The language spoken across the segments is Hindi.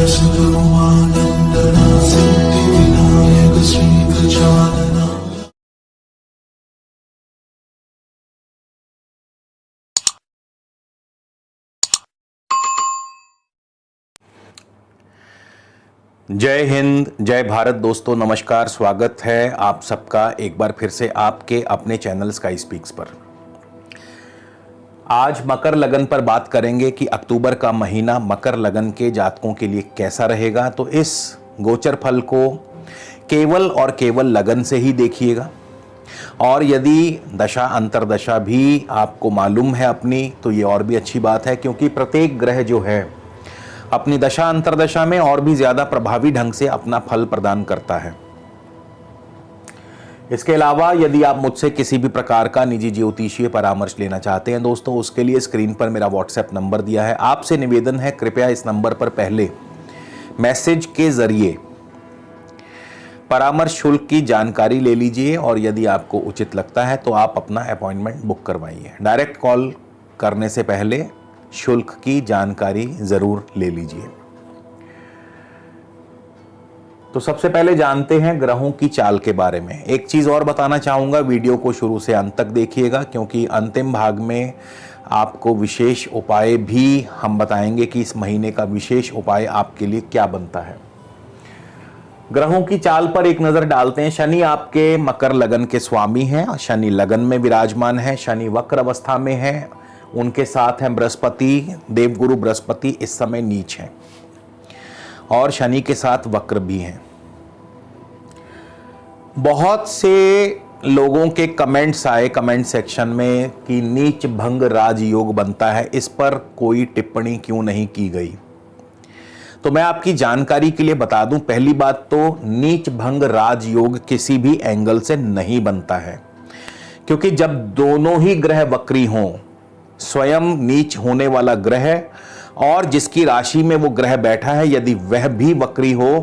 सद्गुरुमानन्दना सिद्धिविनायक श्रीगजानना। जय हिंद, जय भारत। दोस्तों नमस्कार, स्वागत है आप सबका एक बार फिर से आपके अपने चैनल स्काई स्पीक्स पर। आज मकर लगन पर बात करेंगे कि अक्टूबर का महीना मकर लगन के जातकों के लिए कैसा रहेगा। तो इस गोचर फल को केवल और केवल लगन से ही देखिएगा, और यदि दशा अंतरदशा भी आपको मालूम है अपनी, तो ये और भी अच्छी बात है, क्योंकि प्रत्येक ग्रह जो है अपनी दशा अंतरदशा में और भी ज्यादा प्रभावी ढंग से अपना फल प्रदान करता है। इसके अलावा यदि आप मुझसे किसी भी प्रकार का निजी ज्योतिषीय परामर्श लेना चाहते हैं दोस्तों, उसके लिए स्क्रीन पर मेरा व्हाट्सएप नंबर दिया है। आपसे निवेदन है, कृपया इस नंबर पर पहले मैसेज के जरिए परामर्श शुल्क की जानकारी ले लीजिए, और यदि आपको उचित लगता है तो आप अपना अपॉइंटमेंट बुक करवाइए। डायरेक्ट कॉल करने से पहले शुल्क की जानकारी जरूर ले लीजिए। तो सबसे पहले जानते हैं ग्रहों की चाल के बारे में। एक चीज और बताना चाहूंगा, वीडियो को शुरू से अंत तक देखिएगा, क्योंकि अंतिम भाग में आपको विशेष उपाय भी हम बताएंगे कि इस महीने का विशेष उपाय आपके लिए क्या बनता है। ग्रहों की चाल पर एक नजर डालते हैं। शनि आपके मकर लगन के स्वामी हैं, शनि लगन में विराजमान है, शनि वक्र अवस्था में है। उनके साथ हैं बृहस्पति, देवगुरु बृहस्पति इस समय नीच हैं, और शनि के साथ वक्र भी हैं। बहुत से लोगों के कमेंट्स आए कमेंट सेक्शन में कि नीच भंग राजयोग बनता है, इस पर कोई टिप्पणी क्यों नहीं की गई। तो मैं आपकी जानकारी के लिए बता दूं, पहली बात तो नीच भंग राजयोग किसी भी एंगल से नहीं बनता है, क्योंकि जब दोनों ही ग्रह वक्री हों, स्वयं नीच होने वाला ग्रह और जिसकी राशि में वो ग्रह बैठा है, यदि वह भी वक्री हो,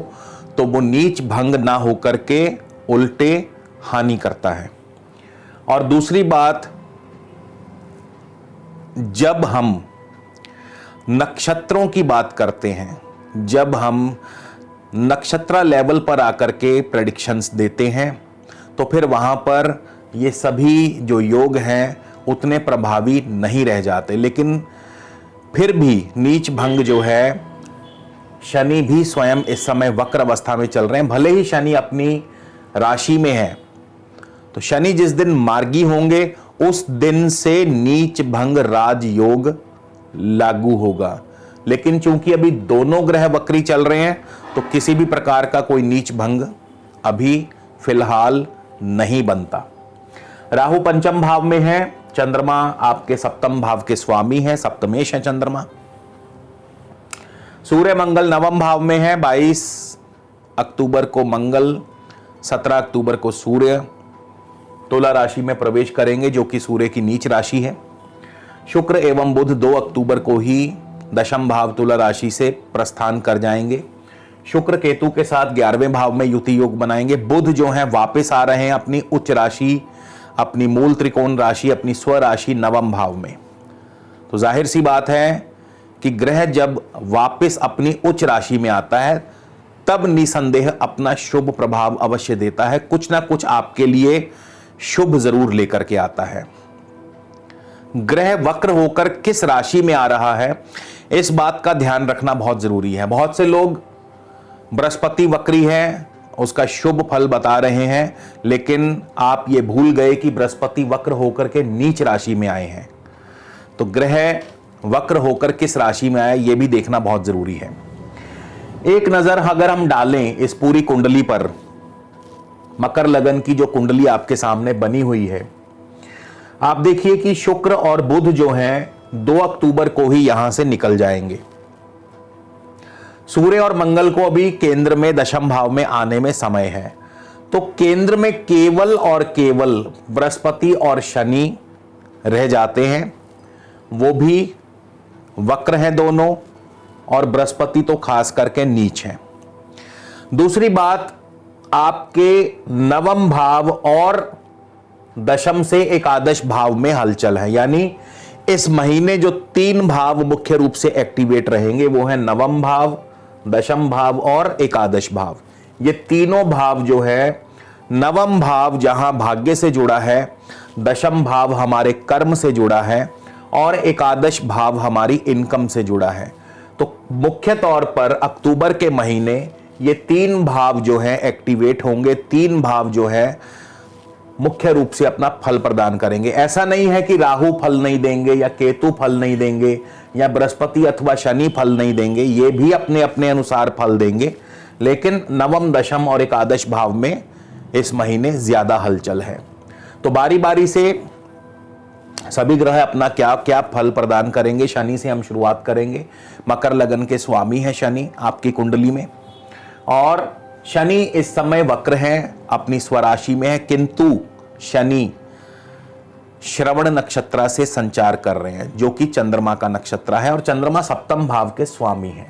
तो वो नीच भंग ना होकर के उल्टे हानि करता है। और दूसरी बात, जब हम नक्षत्रों की बात करते हैं, जब हम नक्षत्र लेवल पर आकर के प्रेडिक्शंस देते हैं, तो फिर वहां पर ये सभी जो योग हैं उतने प्रभावी नहीं रह जाते। लेकिन फिर भी नीच भंग जो है, शनि भी स्वयं इस समय वक्र अवस्था में चल रहे हैं, भले ही शनि अपनी राशि में है। तो शनि जिस दिन मार्गी होंगे उस दिन से नीच भंग राजयोग लागू होगा। लेकिन चूंकि अभी दोनों ग्रह वक्री चल रहे हैं, तो किसी भी प्रकार का कोई नीच भंग अभी फिलहाल नहीं बनता। राहु पंचम भाव में है, चंद्रमा आपके सप्तम भाव के स्वामी है, सप्तमेश है चंद्रमा। सूर्य मंगल नवम भाव में है, 22 अक्टूबर को मंगल, 17 अक्टूबर को सूर्य तुला राशि में प्रवेश करेंगे, जो कि सूर्य की नीच राशि है। शुक्र एवं बुध 2 अक्टूबर को ही दशम भाव तुला राशि से प्रस्थान कर जाएंगे। शुक्र केतु के साथ 11वें भाव में युति योग बनाएंगे। बुध जो है वापस आ रहे हैं अपनी उच्च राशि, अपनी मूल त्रिकोण राशि, अपनी स्व राशि नवम भाव में। तो जाहिर सी बात है कि ग्रह जब वापस अपनी उच्च राशि में आता है, तब निसंदेह अपना शुभ प्रभाव अवश्य देता है, कुछ ना कुछ आपके लिए शुभ जरूर लेकर के आता है। ग्रह वक्र होकर किस राशि में आ रहा है, इस बात का ध्यान रखना बहुत जरूरी है। बहुत से लोग बृहस्पति वक्री है उसका शुभ फल बता रहे हैं, लेकिन आप ये भूल गए कि बृहस्पति वक्र होकर के नीच राशि में आए हैं। तो ग्रह वक्र होकर किस राशि में आया, यह भी देखना बहुत जरूरी है। एक नजर अगर हम डालें इस पूरी कुंडली पर, मकर लगन की जो कुंडली आपके सामने बनी हुई है, आप देखिए कि शुक्र और बुध जो हैं 2 अक्टूबर को ही यहां से निकल जाएंगे। सूर्य और मंगल को अभी केंद्र में दशम भाव में आने में समय है। तो केंद्र में केवल और केवल बृहस्पति और शनि रह जाते हैं, वो भी वक्र हैं दोनों, और बृहस्पति तो खास करके नीच है। दूसरी बात, आपके नवम भाव और दशम से एकादश भाव में हलचल है, यानी इस महीने जो 3 भाव मुख्य रूप से एक्टिवेट रहेंगे वो है नवम भाव, दशम भाव और एकादश भाव, ये तीनों भाव जो है, नवम भाव जहां भाग्य से जुड़ा है, दशम भाव हमारे कर्म से जुड़ा है और एकादश भाव हमारी इनकम से जुड़ा है। तो मुख्य तौर पर अक्टूबर के महीने ये तीन भाव जो है एक्टिवेट होंगे, तीन भाव जो है मुख्य रूप से अपना फल प्रदान करेंगे। ऐसा नहीं है कि राहु फल नहीं देंगे या केतु फल नहीं देंगे या बृहस्पति अथवा शनि फल नहीं देंगे, ये भी अपने अपने अनुसार फल देंगे, लेकिन नवम, दशम और एकादश भाव में इस महीने ज्यादा हलचल है। तो बारी बारी से सभी ग्रह अपना क्या क्या फल प्रदान करेंगे। शनि से हम शुरुआत करेंगे। मकर लगन के स्वामी है शनि आपकी कुंडली में, और शनि इस समय वक्र हैं, अपनी स्वराशि में है, किंतु शनि श्रवण नक्षत्र से संचार कर रहे हैं जो कि चंद्रमा का नक्षत्र है और चंद्रमा सप्तम भाव के स्वामी है।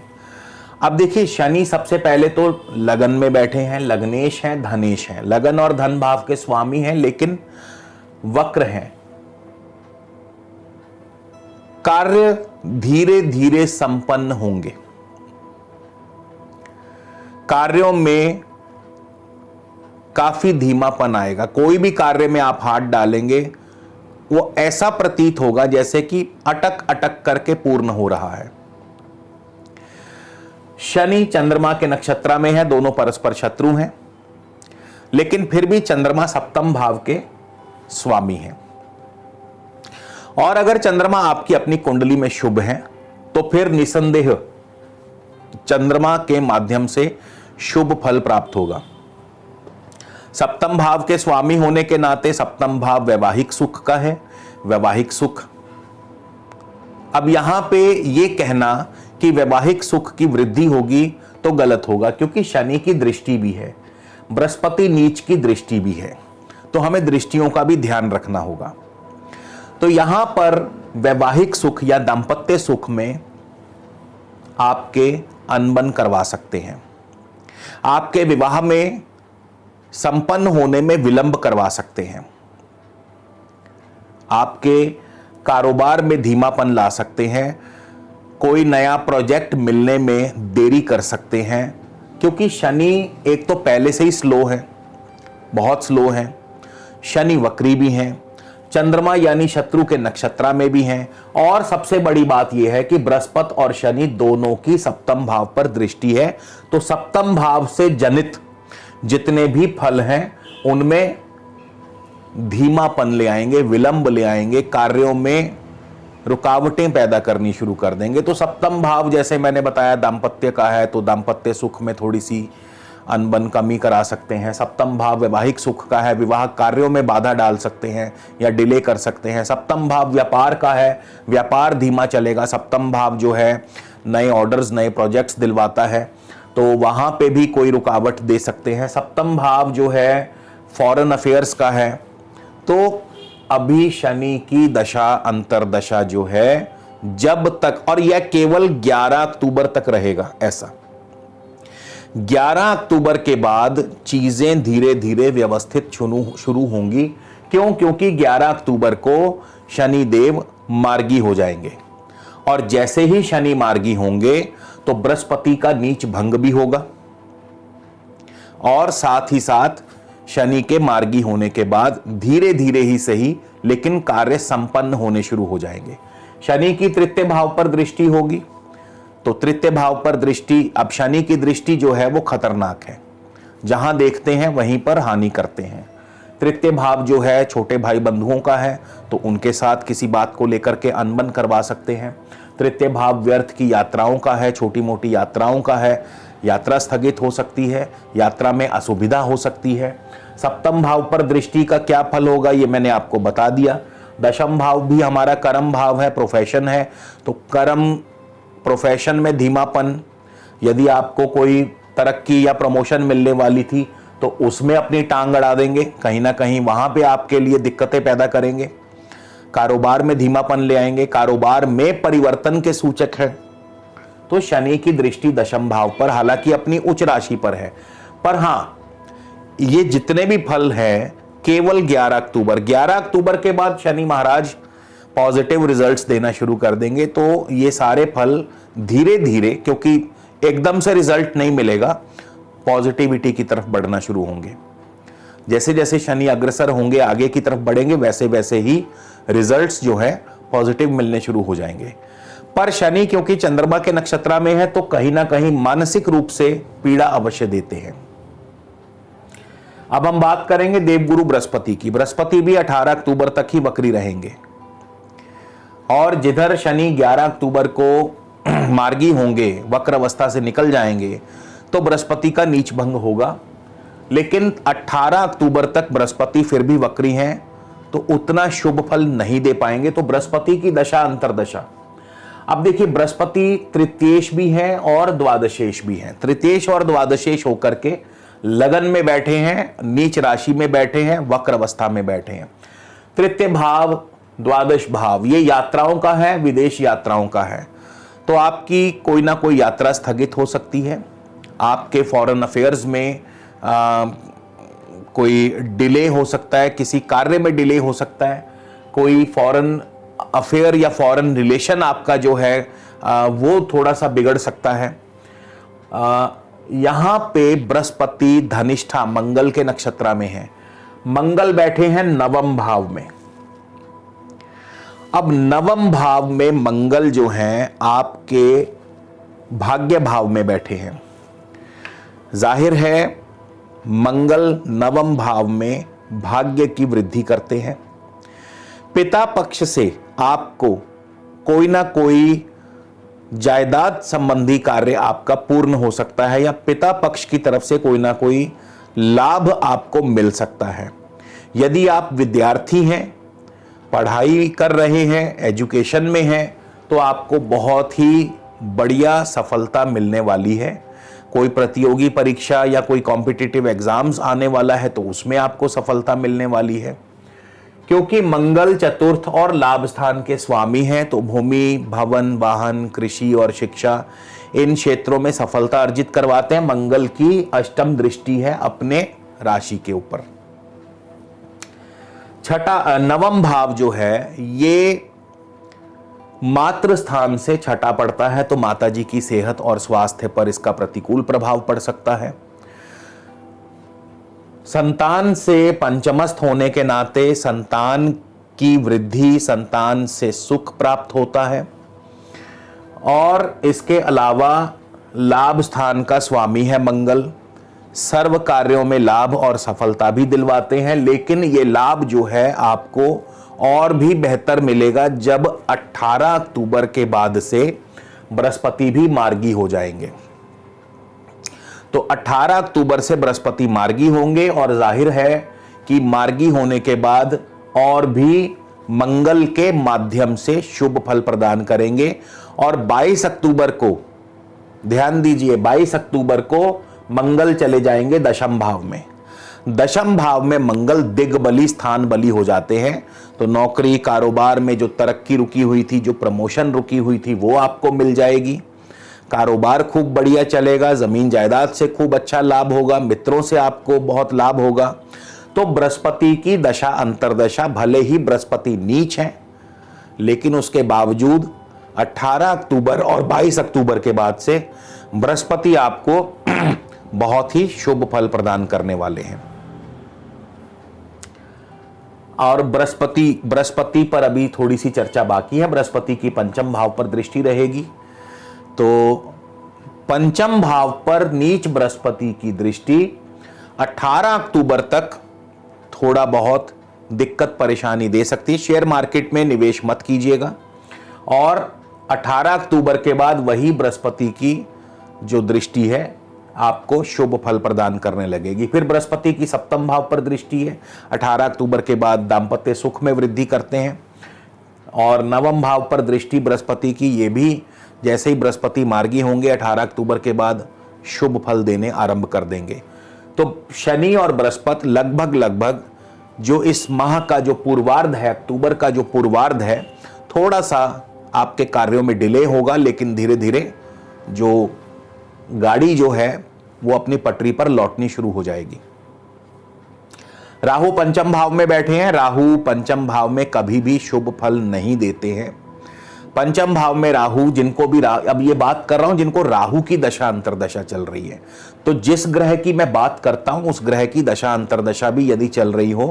अब देखिए, शनि सबसे पहले तो लगन में बैठे हैं, लग्नेश हैं, धनेश हैं, लगन और धन भाव के स्वामी हैं, लेकिन वक्र हैं। कार्य धीरे धीरे संपन्न होंगे, कार्यों में काफी धीमापन आएगा। कोई भी कार्य में आप हाथ डालेंगे वो ऐसा प्रतीत होगा जैसे कि अटक अटक करके पूर्ण हो रहा है। शनि चंद्रमा के नक्षत्र में है, दोनों परस्पर शत्रु हैं, लेकिन फिर भी चंद्रमा सप्तम भाव के स्वामी हैं। और अगर चंद्रमा आपकी अपनी कुंडली में शुभ है तो फिर निसंदेह चंद्रमा के माध्यम से शुभ फल प्राप्त होगा। सप्तम भाव के स्वामी होने के नाते सप्तम भाव वैवाहिक सुख का है, वैवाहिक सुख। अब यहां पे ये कहना कि वैवाहिक सुख की वृद्धि होगी तो गलत होगा, क्योंकि शनि की दृष्टि भी है, बृहस्पति नीच की दृष्टि भी है, तो हमें दृष्टियों का भी ध्यान रखना होगा। तो यहां पर वैवाहिक सुख या दाम्पत्य सुख में आपके अनबन करवा सकते हैं, आपके विवाह में संपन्न होने में विलंब करवा सकते हैं, आपके कारोबार में धीमापन ला सकते हैं, कोई नया प्रोजेक्ट मिलने में देरी कर सकते हैं, क्योंकि शनि एक तो पहले से ही स्लो है, बहुत स्लो है, शनि वक्री भी हैं, चंद्रमा यानी शत्रु के नक्षत्र में भी हैं, और सबसे बड़ी बात यह है कि बृहस्पति और शनि दोनों की सप्तम भाव पर दृष्टि है। तो सप्तम भाव से जनित जितने भी फल हैं उनमें धीमापन ले आएंगे, विलंब ले आएंगे, कार्यों में रुकावटें पैदा करनी शुरू कर देंगे। तो सप्तम भाव जैसे मैंने बताया दाम्पत्य का है, तो दाम्पत्य सुख में थोड़ी सी अनबन कमी करा सकते हैं। सप्तम भाव वैवाहिक सुख का है, विवाह कार्यों में बाधा डाल सकते हैं या डिले कर सकते हैं। सप्तम भाव व्यापार का है, व्यापार धीमा चलेगा। सप्तम भाव जो है नए ऑर्डर्स, नए प्रोजेक्ट्स दिलवाता है, तो वहां पे भी कोई रुकावट दे सकते हैं। सप्तम भाव जो है फॉरेन अफेयर्स का है, तो अभी शनि की दशा अंतरदशा जो है जब तक, और यह केवल 11 अक्टूबर तक रहेगा, ऐसा 11 अक्टूबर के बाद चीजें धीरे धीरे व्यवस्थित शुरू होंगी। क्यों? क्योंकि 11 अक्टूबर को शनि देव मार्गी हो जाएंगे, और जैसे ही शनि मार्गी होंगे तो बृहस्पति का नीच भंग भी होगा, और साथ ही साथ शनि के मार्गी होने के बाद धीरे धीरे ही सही लेकिन कार्य संपन्न होने शुरू हो जाएंगे। शनि की तृतीय भाव पर दृष्टि होगी, तो तृतीय भाव पर दृष्टि, अब शनि की दृष्टि जो है वो खतरनाक है, जहां देखते हैं वहीं पर हानि करते हैं। तृतीय भाव जो है छोटे भाई बंधुओं का है, तो उनके साथ किसी बात को लेकर के अनबन करवा सकते हैं। तृतीय भाव व्यर्थ की यात्राओं का है, छोटी मोटी यात्राओं का है, यात्रा स्थगित हो सकती है, यात्रा में असुविधा हो सकती है। सप्तम भाव पर दृष्टि का क्या फल होगा ये मैंने आपको बता दिया। दशम भाव भी हमारा कर्म भाव है, प्रोफेशन है, तो कर्म प्रोफेशन में धीमापन, यदि आपको कोई तरक्की या प्रमोशन मिलने वाली थी तो उसमें अपनी टांग अड़ा देंगे, कहीं ना कहीं वहां पे आपके लिए दिक्कतें पैदा करेंगे। कारोबार में धीमापन ले आएंगे, कारोबार में परिवर्तन के सूचक है। तो शनि की दृष्टि दशम भाव पर, हालांकि अपनी उच्च राशि पर है, पर हां ये जितने भी फल हैं केवल 11 अक्टूबर के बाद शनि महाराज पॉजिटिव रिजल्ट्स देना शुरू कर देंगे। तो ये सारे फल धीरे धीरे, क्योंकि एकदम से रिजल्ट नहीं मिलेगा, पॉजिटिविटी की तरफ बढ़ना शुरू होंगे। जैसे जैसे शनि अग्रसर होंगे, आगे की तरफ बढ़ेंगे, वैसे वैसे ही रिजल्ट्स जो है पॉजिटिव मिलने शुरू हो जाएंगे। पर शनि क्योंकि चंद्रमा के नक्षत्र में है तो कहीं ना कहीं मानसिक रूप से पीड़ा अवश्य देते हैं। अब हम बात करेंगे देवगुरु बृहस्पति की। बृहस्पति भी 18 अक्टूबर तक ही वक्री रहेंगे और जिधर शनि 11 अक्टूबर को मार्गी होंगे, वक्र अवस्था से निकल जाएंगे, तो बृहस्पति का नीच भंग होगा। लेकिन 18 अक्टूबर तक बृहस्पति फिर भी वक्री हैं तो उतना शुभ फल नहीं दे पाएंगे। तो बृहस्पति की दशा अंतरदशा, अब देखिए बृहस्पति तृतीयेश भी है और द्वादशेश भी है। तृतीयेश और द्वादशेश होकर के लगन में बैठे हैं, नीच राशि में बैठे हैं, वक्र अवस्था में बैठे हैं। तृतीय भाव, द्वादश भाव ये यात्राओं का है, विदेश यात्राओं का है। तो आपकी कोई ना कोई यात्रा स्थगित हो सकती है, आपके फॉरेन अफेयर्स में कोई डिले हो सकता है, किसी कार्य में डिले हो सकता है, कोई फॉरेन अफेयर या फॉरेन रिलेशन आपका जो है वो थोड़ा सा बिगड़ सकता है। यहां पे बृहस्पति धनिष्ठा मंगल के नक्षत्र में है, मंगल बैठे हैं नवम भाव में। अब नवम भाव में मंगल जो हैं आपके भाग्य भाव में बैठे हैं। जाहिर है मंगल नवम भाव में भाग्य की वृद्धि करते हैं। पिता पक्ष से आपको कोई ना कोई जायदाद संबंधी कार्य आपका पूर्ण हो सकता है या पिता पक्ष की तरफ से कोई ना कोई लाभ आपको मिल सकता है। यदि आप विद्यार्थी हैं, पढ़ाई कर रहे हैं, एजुकेशन में हैं, तो आपको बहुत ही बढ़िया सफलता मिलने वाली है। कोई प्रतियोगी परीक्षा या कोई कॉम्पिटिटिव एग्जाम्स आने वाला है तो उसमें आपको सफलता मिलने वाली है, क्योंकि मंगल चतुर्थ और लाभ स्थान के स्वामी हैं। तो भूमि, भवन, वाहन, कृषि और शिक्षा इन क्षेत्रों में सफलता अर्जित करवाते हैं। मंगल की अष्टम दृष्टि है अपने राशि के ऊपर। छठा नवम भाव जो है ये मातृ स्थान से छठा पड़ता है, तो माताजी की सेहत और स्वास्थ्य पर इसका प्रतिकूल प्रभाव पड़ सकता है। संतान से पंचमस्थ होने के नाते संतान की वृद्धि, संतान से सुख प्राप्त होता है। और इसके अलावा लाभ स्थान का स्वामी है मंगल, सर्व कार्यों में लाभ और सफलता भी दिलवाते हैं। लेकिन ये लाभ जो है आपको और भी बेहतर मिलेगा जब 18 अक्टूबर के बाद से बृहस्पति भी मार्गी हो जाएंगे। तो 18 अक्टूबर से बृहस्पति मार्गी होंगे और जाहिर है कि मार्गी होने के बाद और भी मंगल के माध्यम से शुभ फल प्रदान करेंगे। और 22 अक्टूबर को ध्यान दीजिए, 22 अक्टूबर को मंगल चले जाएंगे दशम भाव में। दशम भाव में मंगल दिग्बली, स्थान बली हो जाते हैं। तो नौकरी कारोबार में जो तरक्की रुकी हुई थी, जो प्रमोशन रुकी हुई थी, वो आपको मिल जाएगी। कारोबार खूब बढ़िया चलेगा, जमीन जायदाद से खूब अच्छा लाभ होगा, मित्रों से आपको बहुत लाभ होगा। तो बृहस्पति की दशा अंतरदशा, भले ही बृहस्पति नीच है, लेकिन उसके बावजूद 18 अक्टूबर और 22 अक्टूबर के बाद से बृहस्पति आपको बहुत ही शुभ फल प्रदान करने वाले हैं। और बृहस्पति पर अभी थोड़ी सी चर्चा बाकी है। बृहस्पति की पंचम भाव पर दृष्टि रहेगी, तो पंचम भाव पर नीच बृहस्पति की दृष्टि 18 अक्टूबर तक थोड़ा बहुत दिक्कत परेशानी दे सकती है। शेयर मार्केट में निवेश मत कीजिएगा। और 18 अक्टूबर के बाद वही बृहस्पति की जो दृष्टि है आपको शुभ फल प्रदान करने लगेगी। फिर बृहस्पति की सप्तम भाव पर दृष्टि है, 18 अक्टूबर के बाद दाम्पत्य सुख में वृद्धि करते हैं। और नवम भाव पर दृष्टि बृहस्पति की, ये भी जैसे ही बृहस्पति मार्गी होंगे 18 अक्टूबर के बाद शुभ फल देने आरंभ कर देंगे। तो शनि और बृहस्पति लगभग जो इस माह का जो पूर्वार्ध है, अक्टूबर का जो पूर्वार्ध है, थोड़ा सा आपके कार्यों में डिले होगा, लेकिन धीरे धीरे जो गाड़ी जो है वो अपनी पटरी पर लौटनी शुरू हो जाएगी। राहु पंचम भाव में बैठे हैं। राहु पंचम भाव में कभी भी शुभ फल नहीं देते हैं। पंचम भाव में राहु, जिनको भी अब ये बात कर रहा हूं जिनको राहु की दशा अंतरदशा चल रही है, तो जिस ग्रह की मैं बात करता हूं उस ग्रह की दशा अंतरदशा भी यदि चल रही हो,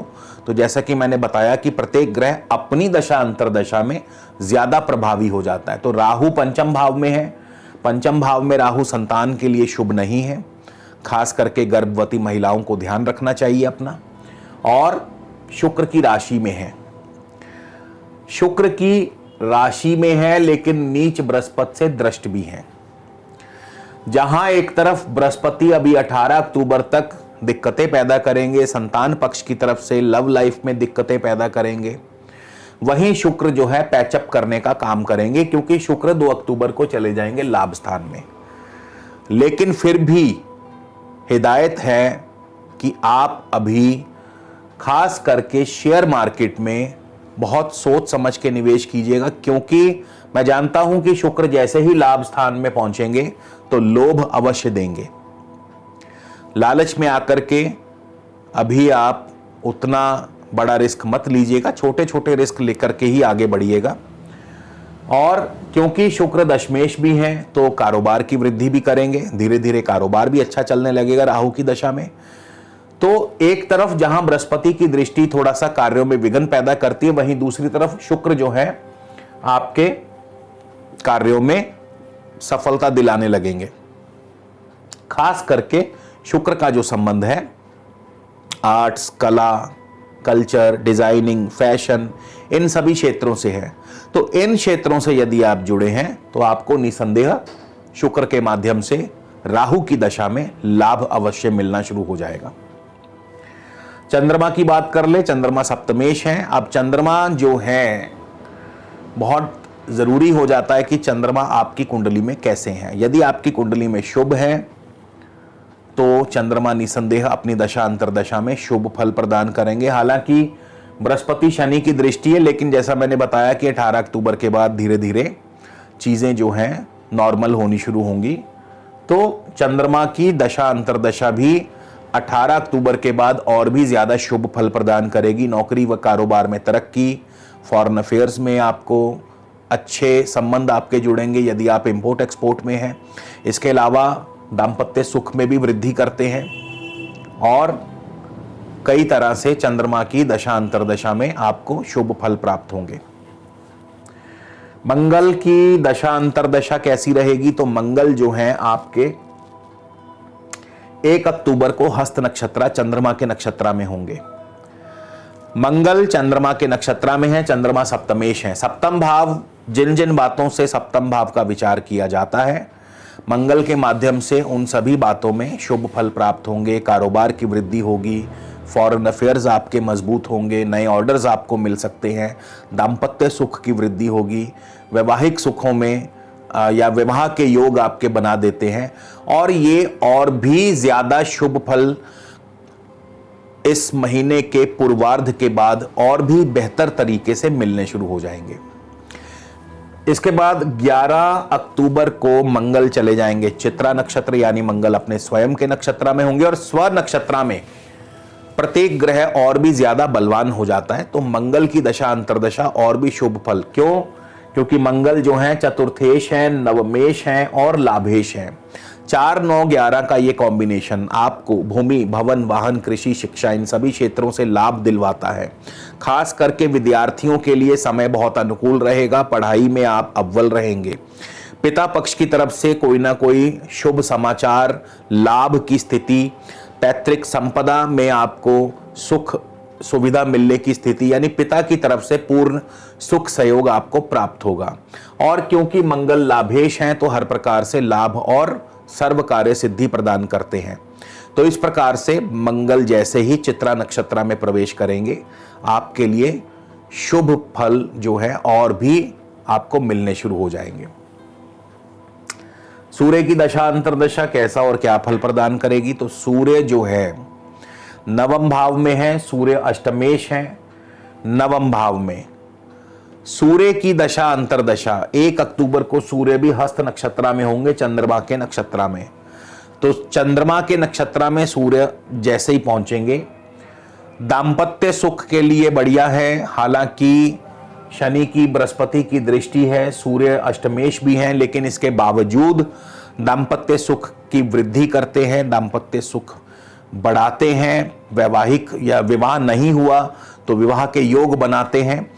तो जैसा कि मैंने बताया कि प्रत्येक ग्रह अपनी दशा अंतरदशा में ज्यादा प्रभावी हो जाता है। तो राहु पंचम भाव में है, पंचम भाव में राहु संतान के लिए शुभ नहीं है, खास करके गर्भवती महिलाओं को ध्यान रखना चाहिए अपना। और शुक्र की राशि में है, शुक्र की राशि में है लेकिन नीच बृहस्पति से दृष्ट भी है। जहां एक तरफ बृहस्पति अभी 18 अक्टूबर तक दिक्कतें पैदा करेंगे, संतान पक्ष की तरफ से लव लाइफ में दिक्कतें पैदा करेंगे, वहीं शुक्र जो है पैचअप करने का काम करेंगे, क्योंकि शुक्र 2 अक्टूबर को चले जाएंगे लाभ स्थान में। लेकिन फिर भी हिदायत है कि आप अभी खास करके शेयर मार्केट में बहुत सोच समझ के निवेश कीजिएगा, क्योंकि मैं जानता हूं कि शुक्र जैसे ही लाभ स्थान में पहुंचेंगे तो लोभ अवश्य देंगे। लालच में आकर के अभी आप उतना बड़ा रिस्क मत लीजिएगा, छोटे छोटे रिस्क लेकर के ही आगे बढ़िएगा। और क्योंकि शुक्र दशमेश भी हैं तो कारोबार की वृद्धि भी करेंगे, धीरे धीरे कारोबार भी अच्छा चलने लगेगा राहु की दशा में। तो एक तरफ जहां बृहस्पति की दृष्टि थोड़ा सा कार्यों में विघ्न पैदा करती है, वहीं दूसरी तरफ शुक्र जो है आपके कार्यों में सफलता दिलाने लगेंगे। खास करके शुक्र का जो संबंध है आर्ट्स, कला, कल्चर, डिजाइनिंग, फैशन, इन सभी क्षेत्रों से है। तो इन क्षेत्रों से यदि आप जुड़े हैं तो आपको निसंदेह शुक्र के माध्यम से राहु की दशा में लाभ अवश्य मिलना शुरू हो जाएगा। चंद्रमा की बात कर ले, चंद्रमा सप्तमेश है। अब चंद्रमा जो है बहुत जरूरी हो जाता है कि चंद्रमा आपकी कुंडली में कैसे हैं। यदि आपकी कुंडली में शुभ है तो चंद्रमा निसंदेह अपनी दशा अंतरदशा में शुभ फल प्रदान करेंगे। हालांकि बृहस्पति शनि की दृष्टि है, लेकिन जैसा मैंने बताया कि 18 अक्टूबर के बाद धीरे धीरे चीजें जो हैं नॉर्मल होनी शुरू होंगी। तो चंद्रमा की दशा अंतरदशा भी 18 अक्टूबर के बाद और भी ज्यादा शुभ फल प्रदान करेगी। नौकरी व कारोबार में तरक्की, फॉरेन अफेयर्स में आपको अच्छे संबंध आपके जुड़ेंगे यदि आप इंपोर्ट एक्सपोर्ट में हैं। इसके अलावा दाम्पत्य सुख में भी वृद्धि करते हैं और कई तरह से चंद्रमा की दशा अंतरदशा में आपको शुभ फल प्राप्त होंगे। मंगल की दशा अंतरदशा कैसी रहेगी? तो मंगल जो है आपके 1 अक्टूबर को हस्त नक्षत्र चंद्रमा के नक्षत्र में होंगे। मंगल चंद्रमा के नक्षत्र में है, चंद्रमा सप्तमेश है। सप्तम भाव, जिन जिन बातों से सप्तम भाव का विचार किया जाता है, मंगल के माध्यम से उन सभी बातों में शुभ फल प्राप्त होंगे। कारोबार की वृद्धि होगी, फॉरेन अफेयर्स आपके मजबूत होंगे, नए ऑर्डर्स आपको मिल सकते हैं, दाम्पत्य सुख की वृद्धि होगी, वैवाहिक सुखों में या विवाह के योग आपके बना देते हैं। और ये और भी ज्यादा शुभ फल इस महीने के पूर्वार्ध के बाद और भी बेहतर तरीके से मिलने शुरू हो जाएंगे। इसके बाद 11 अक्टूबर को मंगल चले जाएंगे चित्रा नक्षत्र, यानी मंगल अपने स्वयं के नक्षत्र में होंगे और स्व नक्षत्र में प्रत्येक ग्रह और भी ज्यादा बलवान हो जाता है। तो मंगल की दशा अंतरदशा और भी शुभ फल, क्यों? क्योंकि मंगल जो है चतुर्थेश है, नवमेश है और लाभेश है। 4, 9, 11 का ये कॉम्बिनेशन आपको भूमि, भवन, वाहन, कृषि, शिक्षा, इन सभी क्षेत्रों से लाभ दिलवाता है। खास करके विद्यार्थियों के लिए समय बहुत अनुकूल रहेगा, पढ़ाई में आप अव्वल रहेंगे। पिता पक्ष की तरफ से कोई ना कोई शुभ समाचार, लाभ की स्थिति, पैतृक संपदा में आपको सुख सुविधा मिलने की स्थिति, यानी पिता की तरफ से पूर्ण सुख सहयोग आपको प्राप्त होगा। और क्योंकि मंगल लाभेश हैं तो हर प्रकार से लाभ और सर्व कार्य सिद्धि प्रदान करते हैं। तो इस प्रकार से मंगल जैसे ही चित्रा नक्षत्र में प्रवेश करेंगे, आपके लिए शुभ फल जो है और भी आपको मिलने शुरू हो जाएंगे। सूर्य की दशा अंतरदशा कैसा और क्या फल प्रदान करेगी? तो सूर्य जो है नवम भाव में है, सूर्य अष्टमेश है। नवम भाव में सूर्य की दशा अंतरदशा 1 अक्टूबर को सूर्य भी हस्त नक्षत्र में होंगे, चंद्रमा के नक्षत्र में। तो चंद्रमा के नक्षत्र में सूर्य जैसे ही पहुंचेंगे, दाम्पत्य सुख के लिए बढ़िया है। हालांकि शनि की बृहस्पति की दृष्टि है, सूर्य अष्टमेश भी हैं, लेकिन इसके बावजूद दाम्पत्य सुख की वृद्धि करते हैं, दाम्पत्य सुख बढ़ाते हैं। वैवाहिक या विवाह नहीं हुआ तो विवाह के योग बनाते हैं।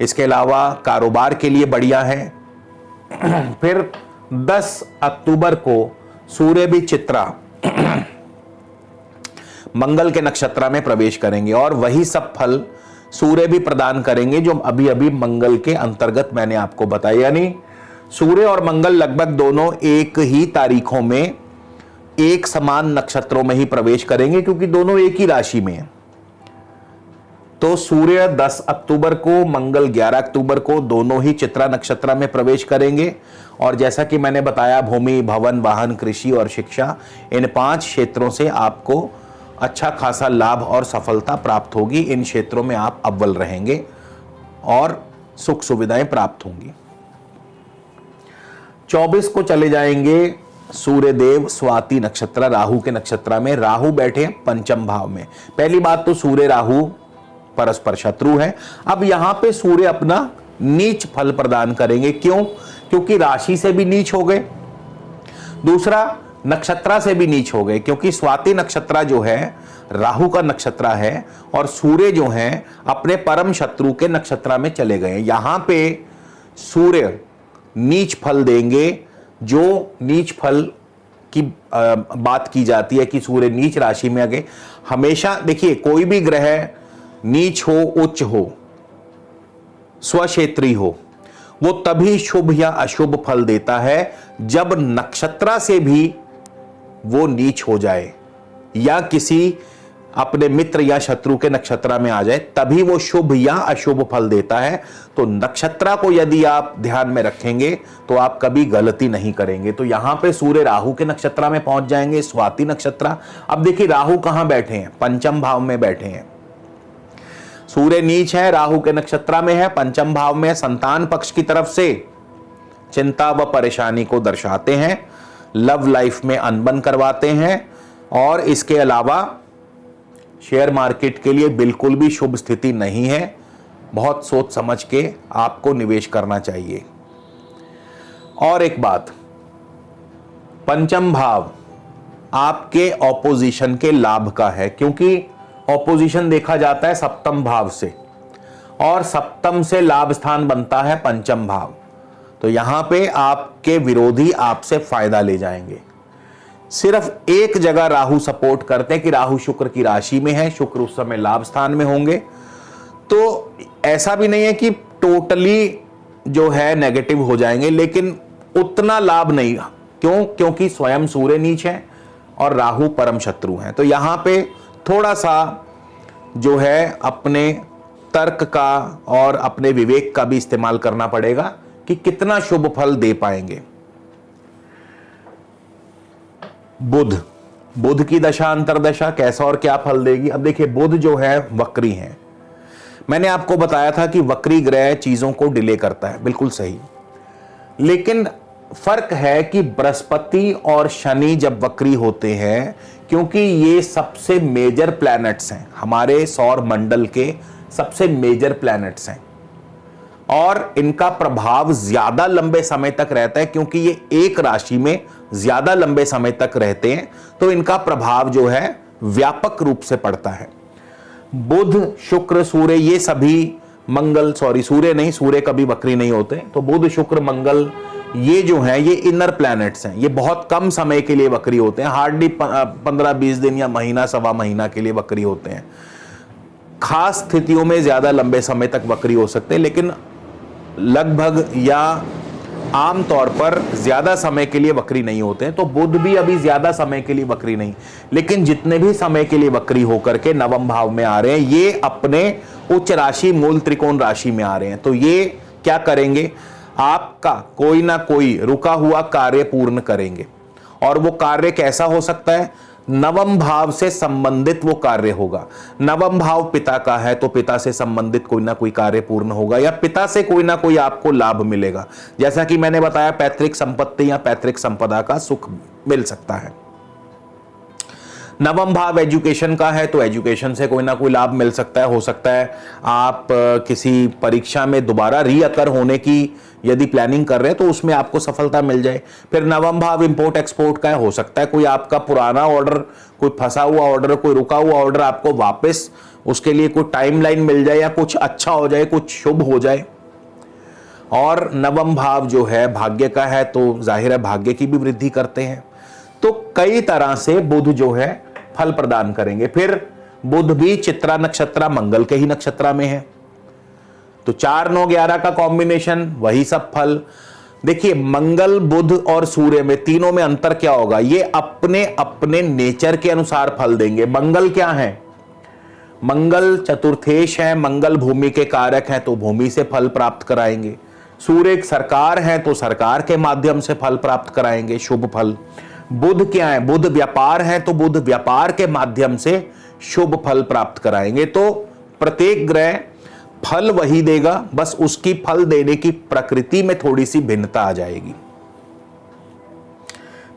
इसके अलावा कारोबार के लिए बढ़िया है। फिर 10 अक्टूबर को सूर्य भी चित्रा मंगल के नक्षत्र में प्रवेश करेंगे और वही सब फल सूर्य भी प्रदान करेंगे जो अभी अभी मंगल के अंतर्गत मैंने आपको बताया। यानी सूर्य और मंगल लगभग दोनों एक ही तारीखों में एक समान नक्षत्रों में ही प्रवेश करेंगे, क्योंकि दोनों एक ही राशि में हैं। तो सूर्य 10 अक्टूबर को, मंगल 11 अक्टूबर को दोनों ही चित्रा नक्षत्र में प्रवेश करेंगे। और जैसा कि मैंने बताया, भूमि, भवन, वाहन, कृषि और शिक्षा, इन 5 क्षेत्रों से आपको अच्छा खासा लाभ और सफलता प्राप्त होगी। इन क्षेत्रों में आप अव्वल रहेंगे और सुख सुविधाएं प्राप्त होंगी। 24 को चले जाएंगे सूर्यदेव स्वाति नक्षत्र, राहु के नक्षत्र में। राहु बैठे पंचम भाव में। पहली बात तो सूर्य राहु परस्पर शत्रु है। अब यहां पे सूर्य अपना नीच फल प्रदान करेंगे। क्यों? क्योंकि राशि से भी नीच हो गए, दूसरा नक्षत्र से भी नीच हो गए, क्योंकि स्वाति नक्षत्र जो है राहु का नक्षत्र है और सूर्य जो है अपने परम शत्रु के नक्षत्र में चले गए। यहां पे सूर्य नीच फल देंगे। जो नीच फल की बात की जाती है कि सूर्य नीच राशि में आ गए, हमेशा देखिए कोई भी ग्रह नीच हो, उच्च हो, स्वक्षेत्री हो, वो तभी शुभ या अशुभ फल देता है जब नक्षत्र से भी वो नीच हो जाए या किसी अपने मित्र या शत्रु के नक्षत्र में आ जाए, तभी वो शुभ या अशुभ फल देता है। तो नक्षत्र को यदि आप ध्यान में रखेंगे तो आप कभी गलती नहीं करेंगे। तो यहां पे सूर्य राहु के नक्षत्र में पहुंच जाएंगे, स्वाति नक्षत्र। अब देखिए राहु कहां बैठे हैं? पंचम भाव में बैठे हैं। सूर्य नीच है, राहु के नक्षत्र में है, पंचम भाव में। संतान पक्ष की तरफ से चिंता व परेशानी को दर्शाते हैं, लव लाइफ में अनबन करवाते हैं। और इसके अलावा शेयर मार्केट के लिए बिल्कुल भी शुभ स्थिति नहीं है। बहुत सोच समझ के आपको निवेश करना चाहिए। और एक बात, पंचम भाव आपके ऑपोजिशन के लाभ का है, क्योंकि ऑपोजिशन देखा जाता है सप्तम भाव से और सप्तम से लाभ स्थान बनता है पंचम भाव। तो यहां पे आपके विरोधी आपसे फायदा ले जाएंगे। सिर्फ एक जगह राहु सपोर्ट करते हैं कि राहु शुक्र की राशि में है, शुक्र उस समय लाभ स्थान में होंगे। तो ऐसा भी नहीं है कि टोटली जो है नेगेटिव हो जाएंगे, लेकिन उतना लाभ नहीं। क्यों? क्योंकि स्वयं सूर्य नीच है और राहु परम शत्रु हैं। तो यहां पे थोड़ा सा जो है अपने तर्क का और अपने विवेक का भी इस्तेमाल करना पड़ेगा कि कितना शुभ फल दे पाएंगे। बुध की दशा अंतरदशा कैसा और क्या फल देगी? अब देखिए बुध जो है वक्री है। मैंने आपको बताया था कि वक्री ग्रह चीजों को डिले करता है, बिल्कुल सही। लेकिन फर्क है कि बृहस्पति और शनि जब वक्री होते हैं, क्योंकि ये सबसे मेजर प्लैनेट्स हैं, हमारे सौर मंडल के सबसे मेजर प्लैनेट्स हैं और इनका प्रभाव ज्यादा लंबे समय तक रहता है, क्योंकि ये एक राशि में ज्यादा लंबे समय तक रहते हैं। तो इनका प्रभाव जो है व्यापक रूप से पड़ता है। बुध, शुक्र, सूर्य, ये सभी मंगल, सूर्य नहीं, सूर्य कभी वक्री नहीं होते। तो बुध, शुक्र, मंगल ये जो हैं ये इनर प्लैनेट्स हैं। ये बहुत कम समय के लिए वक्री होते हैं, हार्डली 15-20 दिन या महीना, सवा महीना के लिए वक्री होते हैं। खास स्थितियों में ज्यादा लंबे समय तक वक्री हो सकते हैं, लेकिन लगभग या आम तौर पर ज्यादा समय के लिए वक्री नहीं होते हैं। तो बुध भी अभी ज्यादा समय के लिए वक्री नहीं, लेकिन जितने भी समय के लिए वक्री होकर के नवम भाव में आ रहे हैं, ये अपने उच्च राशि मूल त्रिकोण राशि में आ रहे हैं। तो ये क्या करेंगे? आपका कोई ना कोई रुका हुआ कार्य पूर्ण करेंगे। और वो कार्य कैसा हो सकता है? नवम भाव से संबंधित वो कार्य होगा। नवम भाव पिता का है तो पिता से संबंधित कोई ना कोई कार्य पूर्ण होगा या पिता से कोई ना कोई आपको लाभ मिलेगा। जैसा कि मैंने बताया, पैतृक संपत्ति या पैतृक संपदा का सुख मिल सकता है। नवम भाव एजुकेशन का है, तो एजुकेशन से कोई ना कोई लाभ मिल सकता है। हो सकता है आप किसी परीक्षा में दोबारा रीअकर होने की यदि प्लानिंग कर रहे हैं तो उसमें आपको सफलता मिल जाए। फिर नवम भाव इंपोर्ट एक्सपोर्ट का है, हो सकता है कोई आपका पुराना ऑर्डर, कोई फंसा हुआ ऑर्डर, कोई रुका हुआ ऑर्डर आपको वापस उसके लिए कोई टाइमलाइन मिल जाए या कुछ अच्छा हो जाए, कुछ शुभ हो जाए। और नवम भाव जो है भाग्य का है, तो जाहिर है भाग्य की भी वृद्धि करते हैं। तो कई तरह से बुध जो है फल प्रदान करेंगे। फिर बुध भी चित्रा नक्षत्र मंगल के ही नक्षत्र में है, तो 4 9 11 का कॉम्बिनेशन, वही सब फल। देखिए मंगल बुध और सूर्य में तीनों में अंतर क्या होगा, ये अपने अपने नेचर के अनुसार फल देंगे। मंगल क्या है, मंगल चतुर्थेश है, मंगल भूमि के कारक हैं तो भूमि से फल प्राप्त कराएंगे। सूर्य एक सरकार है तो सरकार के माध्यम से फल प्राप्त कराएंगे, शुभ फल। बुध क्या है, बुध व्यापार है तो बुध व्यापार के माध्यम से शुभ फल प्राप्त कराएंगे। तो प्रत्येक ग्रह फल वही देगा, बस उसकी फल देने की प्रकृति में थोड़ी सी भिन्नता आ जाएगी।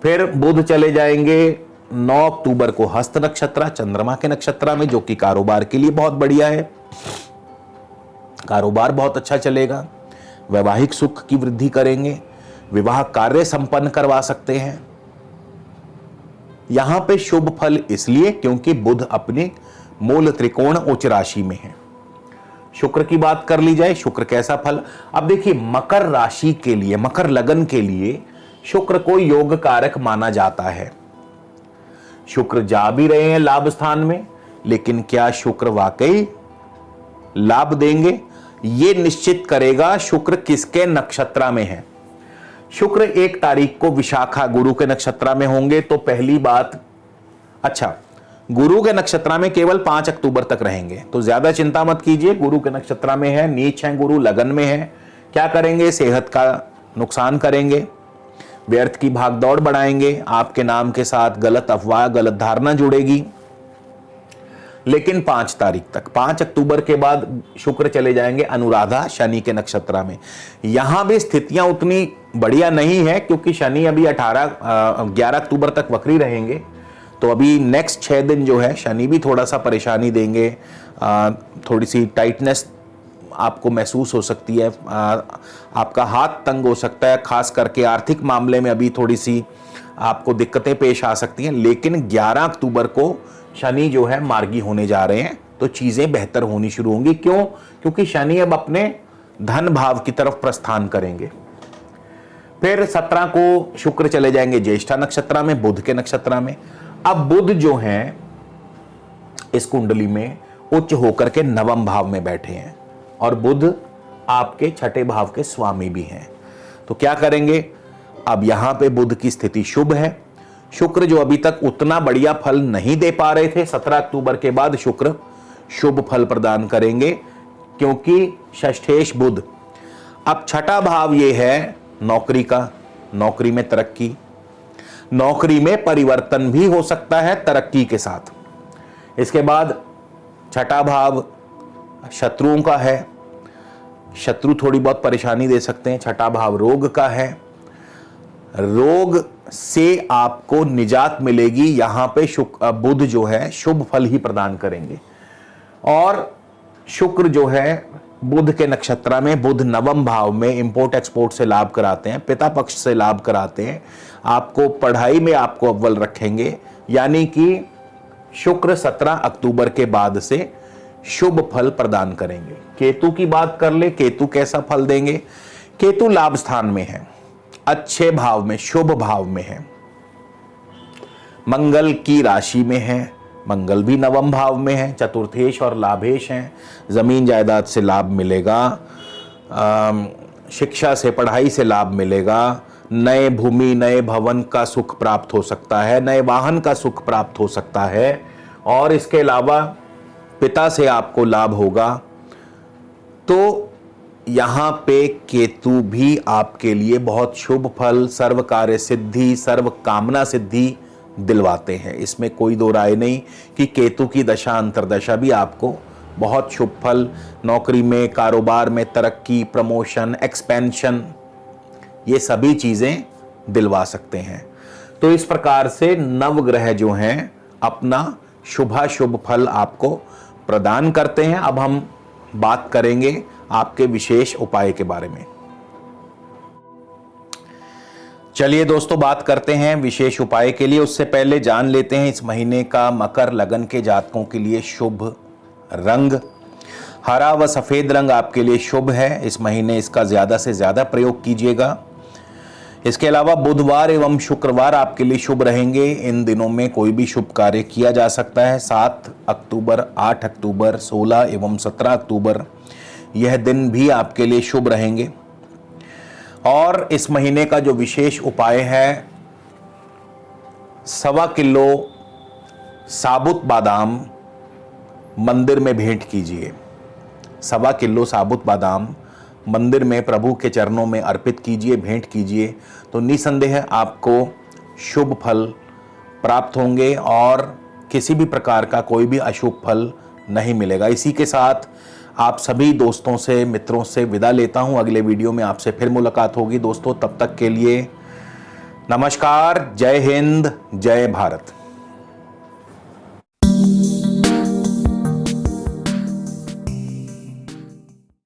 फिर बुध चले जाएंगे 9 अक्टूबर को हस्त नक्षत्र चंद्रमा के नक्षत्र में, जो कि कारोबार के लिए बहुत बढ़िया है। कारोबार बहुत अच्छा चलेगा, वैवाहिक सुख की वृद्धि करेंगे, विवाह कार्य संपन्न करवा सकते हैं। यहां पे शुभ फल इसलिए क्योंकि बुध अपने मूल त्रिकोण उच्च राशि में है। शुक्र की बात कर ली जाए, शुक्र कैसा फल। अब देखिए मकर राशि के लिए, मकर लगन के लिए शुक्र को योग कारक माना जाता है। शुक्र जा भी रहे हैं लाभ स्थान में, लेकिन क्या शुक्र वाकई लाभ देंगे, ये निश्चित करेगा शुक्र किसके नक्षत्र में है। शुक्र 1 तारीख को विशाखा गुरु के नक्षत्र में होंगे, तो पहली बात, अच्छा गुरु के नक्षत्र में केवल 5 अक्टूबर तक रहेंगे, तो ज्यादा चिंता मत कीजिए। गुरु के नक्षत्र में है, नीच है गुरु, लगन में है, क्या करेंगे, सेहत का नुकसान करेंगे, व्यर्थ की भागदौड़ बढ़ाएंगे, आपके नाम के साथ गलत अफवाह गलत धारणा जुड़ेगी। लेकिन 5 तारीख तक, 5 अक्टूबर के बाद शुक्र चले जाएंगे अनुराधा शनि के नक्षत्र में। यहां भी स्थितियां उतनी बढ़िया नहीं है क्योंकि शनि अभी 11 अक्टूबर तक वक्री रहेंगे, तो अभी नेक्स्ट 6 दिन जो है शनि भी थोड़ा सा परेशानी देंगे, थोड़ी सी टाइटनेस आपको महसूस हो सकती है, आपका हाथ तंग हो सकता है, खास करके आर्थिक मामले में अभी थोड़ी सी आपको दिक्कतें पेश आ सकती हैं। लेकिन 11 अक्टूबर को शनि जो है मार्गी होने जा रहे हैं, तो चीजें बेहतर होनी शुरू होंगी। क्यों, क्योंकि शनि अब अपने धन भाव की तरफ प्रस्थान करेंगे। फिर 17 को शुक्र चले जाएंगे ज्येष्ठा नक्षत्र में, बुध के नक्षत्र में। अब बुध जो हैं इस कुंडली में उच्च होकर के नवम भाव में बैठे हैं, और बुध आपके 6ठे भाव के स्वामी भी हैं। तो क्या करेंगे, अब यहां पे बुध की स्थिति शुभ है। शुक्र जो अभी तक उतना बढ़िया फल नहीं दे पा रहे थे, 17 अक्टूबर के बाद शुक्र शुभ फल प्रदान करेंगे, क्योंकि षष्ठेश बुध। अब 6ठा भाव ये है नौकरी का, नौकरी में तरक्की, नौकरी में परिवर्तन भी हो सकता है तरक्की के साथ। इसके बाद 6ठा भाव शत्रुओं का है, शत्रु थोड़ी बहुत परेशानी दे सकते हैं। 6ठा भाव रोग का है, रोग से आपको निजात मिलेगी। यहां पे बुध जो है शुभ फल ही प्रदान करेंगे। और शुक्र जो है बुध के नक्षत्र में, बुध नवम भाव में इंपोर्ट एक्सपोर्ट से लाभ कराते हैं, पिता पक्ष से लाभ कराते हैं, आपको पढ़ाई में आपको अव्वल रखेंगे। यानी कि शुक्र 17 अक्टूबर के बाद से शुभ फल प्रदान करेंगे। केतु की बात कर ले, केतु कैसा फल देंगे। केतु लाभ स्थान में है, अच्छे भाव में, शुभ भाव में है, मंगल की राशि में है, मंगल भी नवम भाव में है, चतुर्थेश और लाभेश हैं, जमीन जायदाद से लाभ मिलेगा, शिक्षा से पढ़ाई से लाभ मिलेगा, नए भूमि नए भवन का सुख प्राप्त हो सकता है, नए वाहन का सुख प्राप्त हो सकता है, और इसके अलावा पिता से आपको लाभ होगा। तो यहां पे केतु भी आपके लिए बहुत शुभ फल, सर्व कार्य सिद्धि, सर्व कामना सिद्धि दिलवाते हैं। इसमें कोई दो राय नहीं कि केतु की दशा अंतरदशा भी आपको बहुत शुभ फल, नौकरी में, कारोबार में तरक्की, प्रमोशन, एक्सपेंशन, ये सभी चीजें दिलवा सकते हैं। तो इस प्रकार से नवग्रह जो हैं अपना शुभाशुभ फल आपको प्रदान करते हैं। अब हम बात करेंगे आपके विशेष उपाय के बारे में। चलिए दोस्तों, बात करते हैं विशेष उपाय के लिए। उससे पहले जान लेते हैं इस महीने का मकर लगन के जातकों के लिए शुभ रंग हरा व सफेद रंग आपके लिए शुभ है। इस महीने इसका ज्यादा से ज्यादा प्रयोग कीजिएगा। इसके अलावा बुधवार एवं शुक्रवार आपके लिए शुभ रहेंगे। इन दिनों में कोई भी शुभ कार्य किया जा सकता है। 7 अक्टूबर, 8 अक्टूबर, 16 एवं 17 अक्टूबर यह दिन भी आपके लिए शुभ रहेंगे। और इस महीने का जो विशेष उपाय है, 1.25 किलो साबुत बादाम मंदिर में भेंट कीजिए। 1.25 किलो साबुत बादाम मंदिर में प्रभु के चरणों में अर्पित कीजिए, भेंट कीजिए, तो निसंदेह आपको शुभ फल प्राप्त होंगे और किसी भी प्रकार का कोई भी अशुभ फल नहीं मिलेगा। इसी के साथ आप सभी दोस्तों से, मित्रों से विदा लेता हूं। अगले वीडियो में आपसे फिर मुलाकात होगी दोस्तों। तब तक के लिए नमस्कार, जय हिंद, जय भारत।